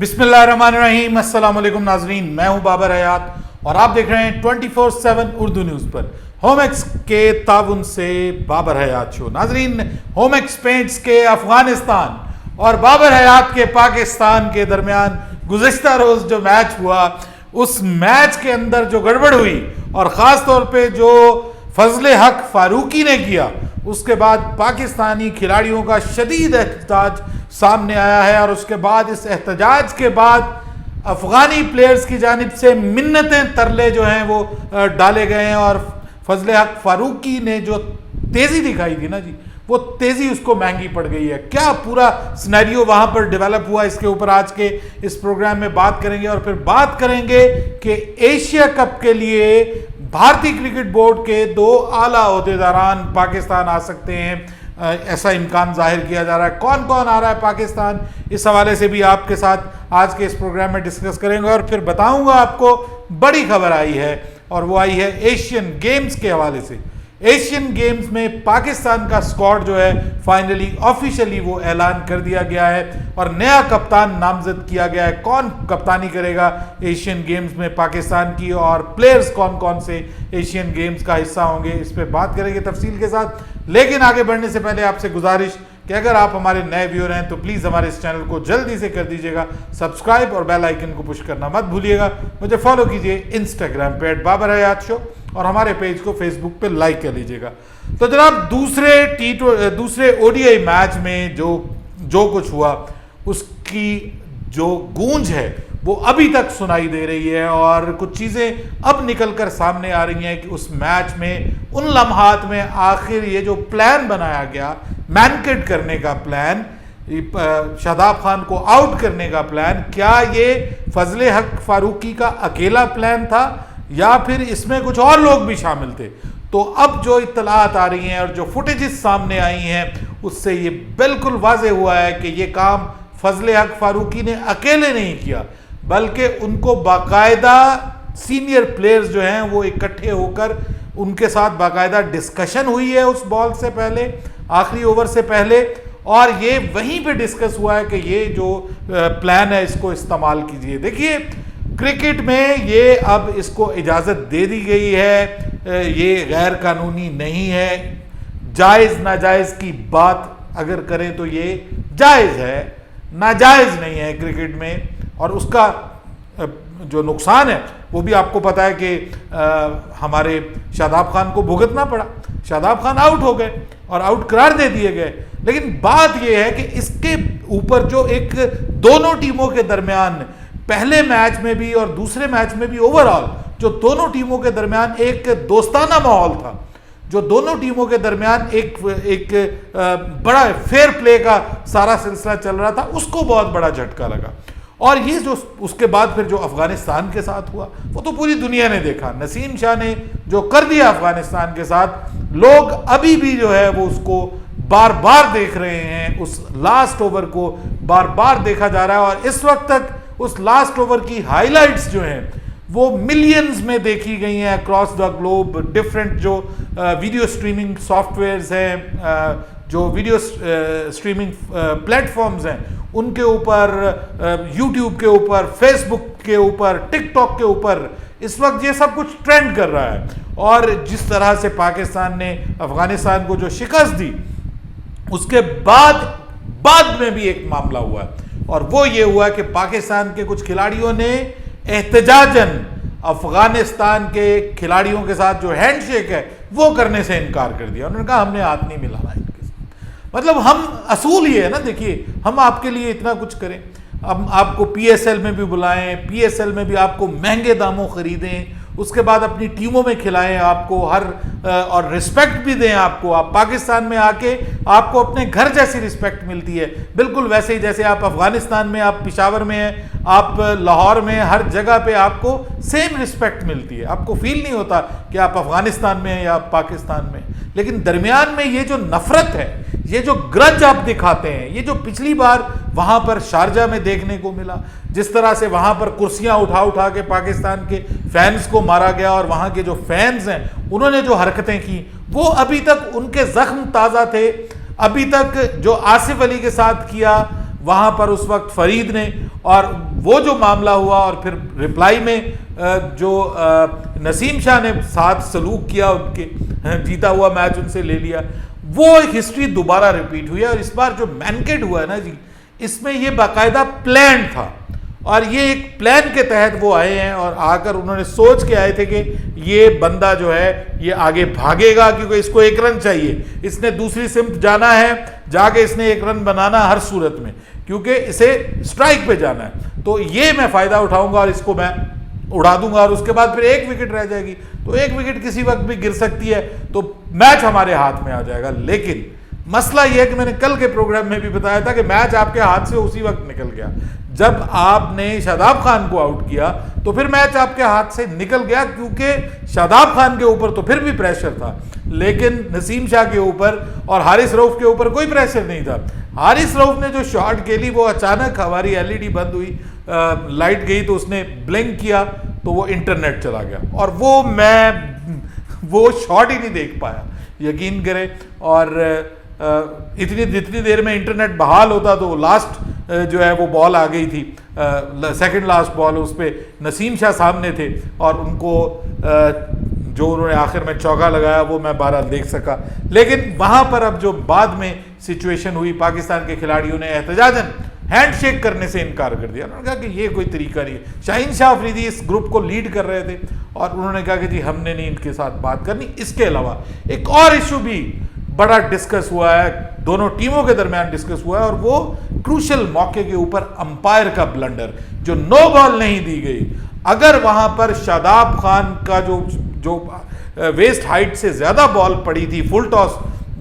बिस्मिल्लाहिर्रहमानिर्रहीम, अस्सलाम वालेकुम नाजरीन। मैं हूं बाबर हयात और आप देख रहे हैं 24/7 उर्दू न्यूज़ पर होमएक्स के ताउन से बाबर हयात शो। नाजरीन, होमएक्स पेंट्स के अफगानिस्तान और बाबर हयात के पाकिस्तान के दरमियान गुज़िश्ता रोज़ जो मैच हुआ, उस मैच के अंदर जो गड़बड़ हुई और ख़ास तौर पे जो फजले हक फारूकी ने किया, उसके बाद पाकिस्तानी खिलाड़ियों का शदीद एहतजाज सामने आया है। और उसके बाद इस एहतजाज के बाद अफगानी प्लेयर्स की जानिब से मिन्नतें तरले जो हैं वो डाले गए हैं और फजले हक फारूकी ने जो तेज़ी दिखाई थी ना जी, वो तेज़ी उसको महंगी पड़ गई है। क्या पूरा सिनेरियो वहाँ पर डेवलप हुआ, इसके ऊपर आज के इस प्रोग्राम में बात करेंगे। और फिर बात करेंगे कि एशिया कप के लिए भारतीय क्रिकेट बोर्ड के 2 आला ओहदेदारान पाकिस्तान आ सकते हैं, ऐसा इम्कान जाहिर किया जा रहा है। कौन कौन आ रहा है पाकिस्तान, इस हवाले से भी आपके साथ आज के इस प्रोग्राम में डिस्कस करेंगे। और फिर बताऊंगा आपको बड़ी खबर आई है, और वो आई है एशियन गेम्स के हवाले से। एशियन गेम्स में पाकिस्तान का स्क्वाड जो है फाइनली ऑफिशियली वो ऐलान कर दिया गया है और नया कप्तान नामजद किया गया है। कौन कप्तानी करेगा एशियन गेम्स में पाकिस्तान की, और प्लेयर्स कौन कौन से एशियन गेम्स का हिस्सा होंगे, इस पर बात करेंगे तफसील के साथ। लेकिन आगे बढ़ने से पहले आपसे गुजारिश कि अगर आप हमारे नए व्यूअर हैं तो प्लीज़ हमारे इस चैनल को जल्दी से कर दीजिएगा सब्सक्राइब और बेल आइकन को पुश करना मत भूलिएगा। मुझे फॉलो कीजिए इंस्टाग्राम पे @बाबर हयात शो और हमारे पेज को फेसबुक पे लाइक कर लीजिएगा। तो जनाब, दूसरे ओडीआई मैच में जो कुछ हुआ, उसकी जो गूंज है वो अभी तक सुनाई दे रही है और कुछ चीज़ें अब निकल कर सामने आ रही हैं कि उस मैच में उन लम्हात में आखिर ये जो प्लान बनाया गया, मैनकेड करने का प्लान, शादाब खान को आउट करने का प्लान, क्या ये फजले हक फारूकी का अकेला प्लान था या फिर इसमें कुछ और लोग भी शामिल थे। तो अब जो इत्तलात आ रही हैं और जो फुटेजेस सामने आई हैं, उससे ये बिल्कुल वाज़ेह हुआ है कि ये काम फजले हक फारूकी ने अकेले नहीं किया, बल्कि उनको बाकायदा सीनियर प्लेयर्स जो हैं वो इकट्ठे होकर उनके साथ बाकायदा डिस्कशन हुई है उस बॉल से पहले, आखिरी ओवर से पहले, और ये वहीं पे डिस्कस हुआ है कि ये जो प्लान है इसको इस्तेमाल कीजिए। देखिए, क्रिकेट में ये अब इसको इजाज़त दे दी गई है, ये गैर कानूनी नहीं है। जायज़ नाजायज़ की बात अगर करें तो ये जायज़ है, नाजायज़ नहीं है क्रिकेट में। और उसका जो नुकसान है वो भी आपको पता है कि हमारे शादाब खान को भुगतना पड़ा। शादाब खान आउट हो गए और आउट करार दे दिए गए। लेकिन बात यह है कि इसके ऊपर जो एक दोनों टीमों के दरमियान पहले मैच में भी और दूसरे मैच में भी ओवरऑल जो दोनों टीमों के दरमियान एक दोस्ताना माहौल था, जो दोनों टीमों के दरमियान एक बड़ा फेयर प्ले का सारा सिलसिला चल रहा था, उसको बहुत बड़ा झटका लगा। और ये जो उसके बाद फिर जो अफगानिस्तान के साथ हुआ वो तो पूरी दुनिया ने देखा। नसीम शाह ने जो कर दिया अफगानिस्तान के साथ, लोग अभी भी जो है वो उसको बार बार देख रहे हैं, उस लास्ट ओवर को बार बार देखा जा रहा है। और इस वक्त तक उस लास्ट ओवर की हाइलाइट्स जो हैं वो मिलियंस में देखी गई हैं अक्रॉस द ग्लोब। डिफरेंट जो वीडियो स्ट्रीमिंग सॉफ्टवेयर्स हैं, जो वीडियो स्ट्रीमिंग प्लेटफॉर्म्स हैं, उनके ऊपर, यूट्यूब के ऊपर, फेसबुक के ऊपर, टिकटॉक के ऊपर इस वक्त ये सब कुछ ट्रेंड कर रहा है। और जिस तरह से पाकिस्तान ने अफगानिस्तान को जो शिकस्त दी, उसके बाद में भी एक मामला हुआ है, और वो ये हुआ कि पाकिस्तान के कुछ खिलाड़ियों ने एहतजाजन अफगानिस्तान के खिलाड़ियों के साथ जो हैंडशेक है वो करने से इनकार कर दिया। उन्होंने कहा हमने हाथ नहीं मिलाना इनके साथ। मतलब हम असूल ये है ना, देखिए, हम आपके लिए इतना कुछ करें, हम आपको पीएसएल में भी बुलाएं, पीएसएल में भी आपको महंगे दामों खरीदें, उसके बाद अपनी टीमों में खिलाएं आपको और रिस्पेक्ट भी दें आपको। आप पाकिस्तान में आके आपको अपने घर जैसी रिस्पेक्ट मिलती है, बिल्कुल वैसे ही जैसे आप अफगानिस्तान में, आप पिशावर में हैं, आप लाहौर में, हर जगह पे आपको सेम रिस्पेक्ट मिलती है। आपको फील नहीं होता कि आप अफगानिस्तान में हैं या आप पाकिस्तान में। लेकिन दरमियान में ये जो नफरत है, ये जो ग्रज आप दिखाते हैं, ये जो पिछली बार वहां पर शारजा में देखने को मिला, जिस तरह से वहां पर कुर्सियां उठा उठा के पाकिस्तान के फैंस को मारा गया, और वहां के जो फैंस हैं उन्होंने जो हरकतें की, वो अभी तक उनके जख्म ताज़ा थे। अभी तक जो आसिफ अली के साथ किया वहाँ पर उस वक्त फरीद ने, और वो जो मामला हुआ और फिर रिप्लाई में जो नसीम शाह ने साथ सलूक किया, उनके जीता हुआ मैच उनसे ले लिया, वो हिस्ट्री दोबारा रिपीट हुई है। और इस बार जो मैनकेट हुआ है ना जी, इसमें ये बाकायदा प्लान था, और ये एक प्लान के तहत वो आए हैं और आकर उन्होंने सोच के आए थे कि ये बंदा जो है ये आगे भागेगा, क्योंकि इसको एक रन चाहिए, इसने दूसरी सिम्त जाना है, जाके इसने एक रन बनाना हर सूरत में, क्योंकि इसे स्ट्राइक पे जाना है। तो ये मैं फायदा उठाऊंगा और इसको मैं उड़ा दूंगा, और उसके बाद फिर एक विकेट रह जाएगी, तो एक विकेट किसी वक्त भी गिर सकती है, तो मैच हमारे हाथ में आ जाएगा। लेकिन मसला यह है कि मैंने कल के प्रोग्राम में भी बताया था कि मैच आपके हाथ से उसी वक्त निकल गया जब आपने शादाब खान को आउट किया, तो फिर मैच आपके हाथ से निकल गया, क्योंकि शादाब खान के ऊपर तो फिर भी प्रेशर था, लेकिन नसीम शाह के ऊपर और हारिस रऊफ के ऊपर कोई प्रेशर नहीं था। हारिस रऊफ ने जो शॉट खेली, वो अचानक हमारी एलईडी बंद हुई, लाइट गई तो उसने ब्लिंक किया, तो वो इंटरनेट चला गया, और वो शॉट ही नहीं देख पाया, यकीन करें। और जितनी देर में इंटरनेट बहाल होता तो लास्ट जो है वो बॉल आ गई थी, सेकंड लास्ट बॉल, उस पर नसीम शाह सामने थे, और उनको जो उन्होंने आखिर में चौका लगाया वो मैं बहरहाल देख सका। लेकिन वहाँ पर अब जो बाद में सिचुएशन हुई, पाकिस्तान के खिलाड़ियों ने एहतजाजन हैंडशेक करने से इनकार कर दिया। उन्होंने कहा कि ये कोई तरीका नहीं है। शाहीन शाह अफरीदी इस ग्रुप को लीड कर रहे थे, और उन्होंने कहा कि जी हमने नहीं इनके साथ बात करनी। इसके अलावा एक और इशू भी बड़ा डिस्कस हुआ है, दोनों टीमों के दरमियान डिस्कस हुआ है, और वो क्रूशल मौके के ऊपर अंपायर का ब्लंडर, जो नो बॉल नहीं दी गई। अगर वहां पर शादाब खान का जो वेस्ट हाइट से ज्यादा बॉल पड़ी थी, फुल टॉस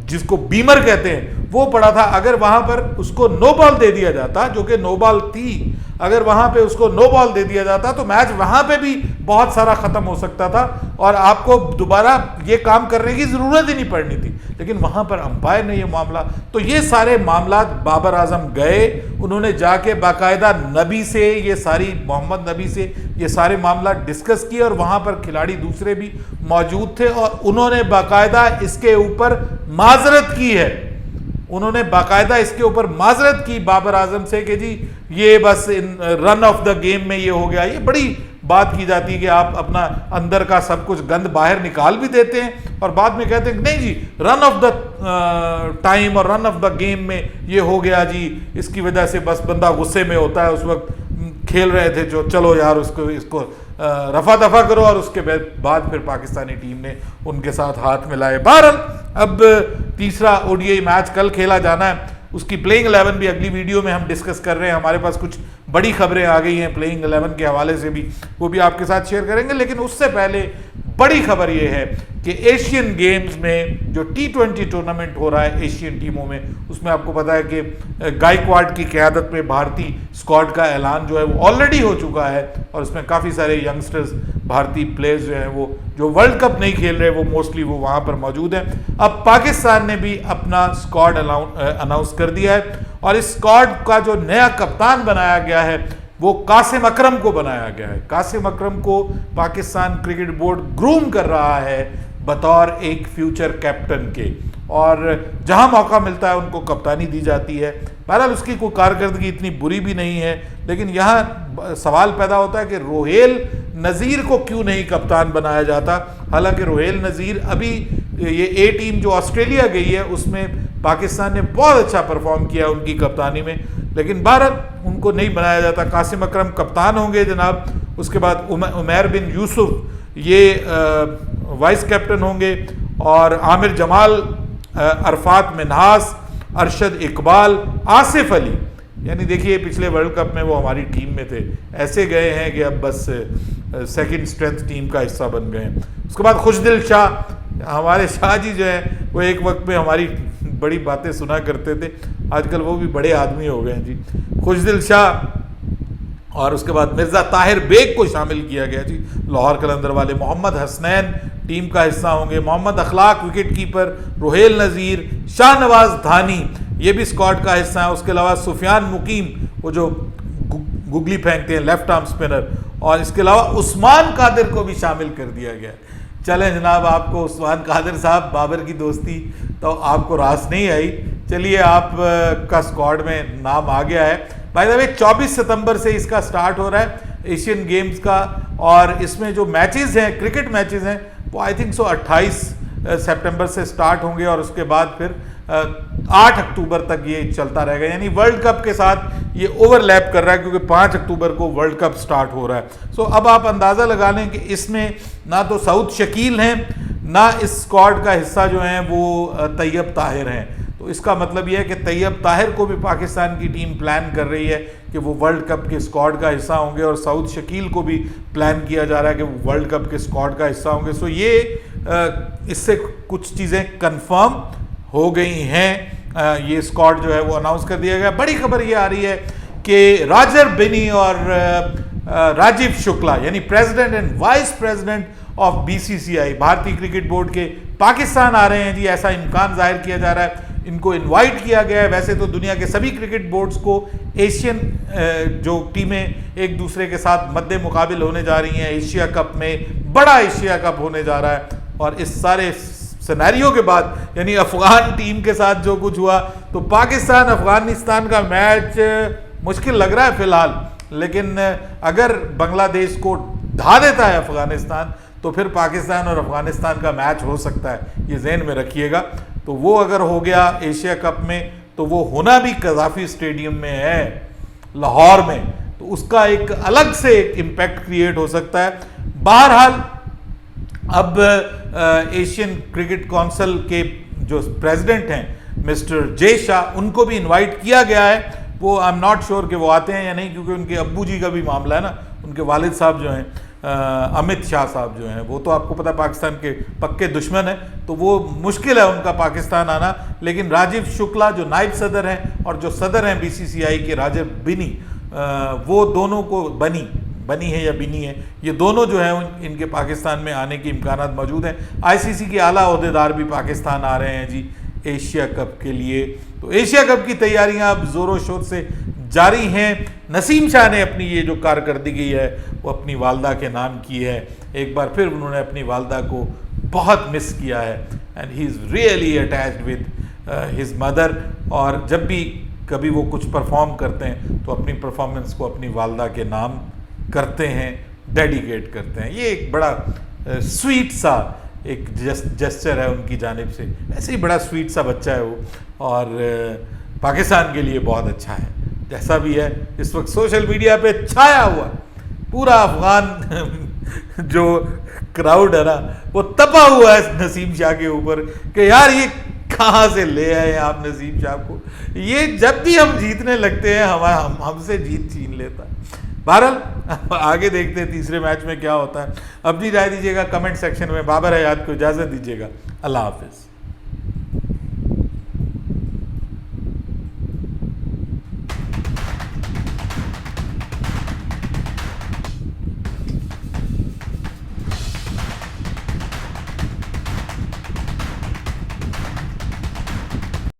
जिसको बीमर कहते हैं, वो पड़ा था, अगर वहां पर उसको नो बॉल दे दिया जाता, जो कि नो बॉल थी, अगर वहां पे उसको नो बॉल दे दिया जाता तो मैच वहां पे भी बहुत सारा खत्म हो सकता था, और आपको दोबारा ये काम करने की जरूरत ही नहीं पड़नी थी। लेकिन वहां पर अंपायर ने ये मामला, तो ये सारे मामला बाबर आजम गए, उन्होंने जाके बाकायदा नबी से, ये सारी मोहम्मद नबी से ये सारे मामला डिस्कस किए, और वहां पर खिलाड़ी दूसरे भी मौजूद थे, और उन्होंने बाकायदा इसके ऊपर माजरत की है। उन्होंने बाकायदा इसके ऊपर माजरत की बाबर आजम से कि जी ये बस इन रन ऑफ द गेम में ये हो गया। ये बड़ी बात की जाती है कि आप अपना अंदर का सब कुछ गंद बाहर निकाल भी देते हैं, और बाद में कहते हैं कि नहीं जी रन ऑफ द टाइम और रन ऑफ द गेम में ये हो गया जी, इसकी वजह से बस बंदा गुस्से में होता है, उस वक्त खेल रहे थे जो, चलो यार इसको रफा दफा करो, और उसके बाद फिर पाकिस्तानी टीम ने उनके साथ हाथ मिलाए। बहरहाल अब तीसरा ओडीआई मैच कल खेला जाना है, उसकी प्लेइंग 11 भी अगली वीडियो में हम डिस्कस कर रहे हैं। हमारे पास कुछ बड़ी खबरें आ गई हैं प्लेइंग 11 के हवाले से भी, वो भी आपके साथ शेयर करेंगे। लेकिन उससे पहले बड़ी खबर ये है कि एशियन गेम्स में जो T20 टूर्नामेंट हो रहा है एशियन टीमों में, उसमें आपको पता है कि गायकवाड की क़यादत में भारतीय स्क्वाड का ऐलान जो है वो ऑलरेडी हो चुका है, और उसमें काफ़ी सारे यंगस्टर्स भारतीय प्लेयर्स जो हैं वो जो वर्ल्ड कप नहीं खेल रहे, वो मोस्टली वो वहाँ पर मौजूद हैं। अब पाकिस्तान ने भी अपना स्क्वाड अनाउंस कर दिया है, और इस स्क्वाड का जो नया कप्तान बनाया गया है वो कासिम अकरम को बनाया गया है। कासिम अकरम को पाकिस्तान क्रिकेट बोर्ड ग्रूम कर रहा है बतौर एक फ्यूचर कैप्टन के, और जहां मौका मिलता है उनको कप्तानी दी जाती है। बहरहाल उसकी कोई कारकर्दगी इतनी बुरी भी नहीं है, लेकिन यहाँ सवाल पैदा होता है कि रोहेल नज़ीर को क्यों नहीं कप्तान बनाया जाता। हालांकि रोहेल नज़ीर अभी ये ए टीम जो ऑस्ट्रेलिया गई है उसमें पाकिस्तान ने बहुत अच्छा परफॉर्म किया उनकी कप्तानी में, लेकिन भारत उनको नहीं बनाया जाता। कासिम अकरम कप्तान होंगे जनाब, उसके बाद उमैर बिन यूसुफ ये वाइस कैप्टन होंगे, और आमिर जमाल, अरफात मिन्हास, अरशद इकबाल, आसिफ अली, यानी देखिए पिछले वर्ल्ड कप में वो हमारी टीम में थे, ऐसे गए हैं कि अब बस सेकंड स्ट्रेंथ टीम का हिस्सा बन गए हैं। उसके बाद खुशदिल शाह, हमारे शाह जी जो है वो एक वक्त में हमारी बड़ी बातें सुना करते थे, आजकल वो भी बड़े आदमी हो गए हैं जी, खुशदिल शाह। और उसके बाद मिर्ज़ा ताहिर बेग को शामिल किया गया जी, लाहौर कलंदर वाले। मोहम्मद हसनैन टीम का हिस्सा होंगे, मोहम्मद अखलाक विकेट कीपर, रोहेल नज़ीर, शाहनवाज धानी ये भी स्क्वाड का हिस्सा है। उसके अलावा सुफियान मुकीम, वो जो गुगली फेंकते हैं, लेफ्ट आर्म स्पिनर, और इसके अलावा उस्मान कादिर को भी शामिल कर दिया गया। चलें जनाब, आपको उस्मान कादिर साहब बाबर की दोस्ती तो आपको रास नहीं आई, चलिए आप का स्क्वाड में नाम आ गया है। बाय द वे 24 सितंबर से इसका स्टार्ट हो रहा है एशियन गेम्स का, और इसमें जो मैचेस हैं, क्रिकेट मैचेस हैं, वो आई थिंक 28 सितंबर से स्टार्ट होंगे और उसके बाद फिर 8 अक्टूबर तक ये चलता रहेगा। यानी वर्ल्ड कप के साथ ये ओवरलैप कर रहा है, क्योंकि 5 अक्टूबर को वर्ल्ड कप स्टार्ट हो रहा है। सो अब आप अंदाज़ा लगा लें कि इसमें ना तो सऊद शकील हैं, ना इस स्क्वाड का हिस्सा जो हैं वो तैयब ताहिर हैं। तो इसका मतलब यह है कि तैयब ताहिर को भी पाकिस्तान की टीम प्लान कर रही है कि वो वर्ल्ड कप के स्क्वाड का हिस्सा होंगे, और सऊद शकील को भी प्लान किया जा रहा है कि वो वर्ल्ड कप के स्क्वाड का हिस्सा होंगे। सो ये इससे कुछ चीज़ें कंफर्म हो गई हैं। ये स्क्वाड जो है वो अनाउंस कर दिया गया। बड़ी खबर ये आ रही है कि राजर बिनी और राजीव शुक्ला यानी president and vice president of BCCI, भारतीय क्रिकेट बोर्ड के, पाकिस्तान आ रहे हैं जी। ऐसा इम्कान जाहिर किया जा रहा है, इनको इनवाइट किया गया है। वैसे तो दुनिया के सभी क्रिकेट बोर्ड्स को एशियन जो टीमें एक दूसरे के साथ मद्दे मुकाबिल होने जा रही हैं, एशिया कप में, बड़ा एशिया कप होने जा रहा है, और इस सारे सिनेरियो के बाद यानी अफगान टीम के साथ जो कुछ हुआ, तो पाकिस्तान अफगानिस्तान का मैच मुश्किल लग रहा है फिलहाल। लेकिन अगर बांग्लादेश को ढा देता है अफगानिस्तान, तो फिर पाकिस्तान और अफगानिस्तान का मैच हो सकता है, ये ज़हन में रखिएगा। तो वो अगर हो गया एशिया कप में, तो वो होना भी कज़ाफी स्टेडियम में है लाहौर में, तो उसका एक अलग से एक इम्पैक्ट क्रिएट हो सकता है। बहरहाल अब एशियन क्रिकेट काउंसिल के जो प्रेसिडेंट हैं मिस्टर जे शाह, उनको भी इनवाइट किया गया है। वो आई एम नॉट श्योर कि वो आते हैं या नहीं, क्योंकि उनके अब्बू जी का भी मामला है ना। उनके वालिद साहब जो हैं अमित शाह साहब जो हैं, वो तो आपको पता है पाकिस्तान के पक्के दुश्मन हैं, तो वो मुश्किल है उनका पाकिस्तान आना। लेकिन राजीव शुक्ला जो नायब सदर हैं और जो सदर हैं बीसीसीआई के राजर बिनी, वो दोनों को बनी है या बिनी है, ये दोनों जो है इनके पाकिस्तान में आने के इम्कानात मौजूद हैं। आईसीसी के आला ओहदेदार भी पाकिस्तान आ रहे हैं जी एशिया कप के लिए। तो एशिया कप की तैयारियां अब ज़ोरों शोर से जारी हैं। नसीम शाह ने अपनी ये जो कारकर्दगी है वो अपनी वालदा के नाम की है। एक बार फिर उन्होंने अपनी वालदा को बहुत मिस किया है, and he is really attached with his mother. और जब भी कभी वो कुछ परफॉर्म करते हैं तो अपनी परफॉर्मेंस को अपनी वालदा के नाम करते हैं, डेडिकेट करते हैं। ये एक बड़ा स्वीट सा एक जेस्चर है उनकी जानिब से। ऐसे ही बड़ा स्वीट सा बच्चा है वो, और पाकिस्तान के लिए बहुत अच्छा है। जैसा भी है, इस वक्त सोशल मीडिया पे छाया हुआ पूरा अफगान जो क्राउड है ना, वो तपा हुआ है नसीम शाह के ऊपर कि यार ये कहाँ से ले आए आप नसीम शाह को। ये जब भी हम जीतने लगते हैं हमसे जीत छीन लेता है। बहरहाल आगे देखते हैं तीसरे मैच में क्या होता है। अपनी राय दीजिएगा कमेंट सेक्शन में। बाबर हयात को इजाज़त दीजिएगा। अल्लाह हाफिज़।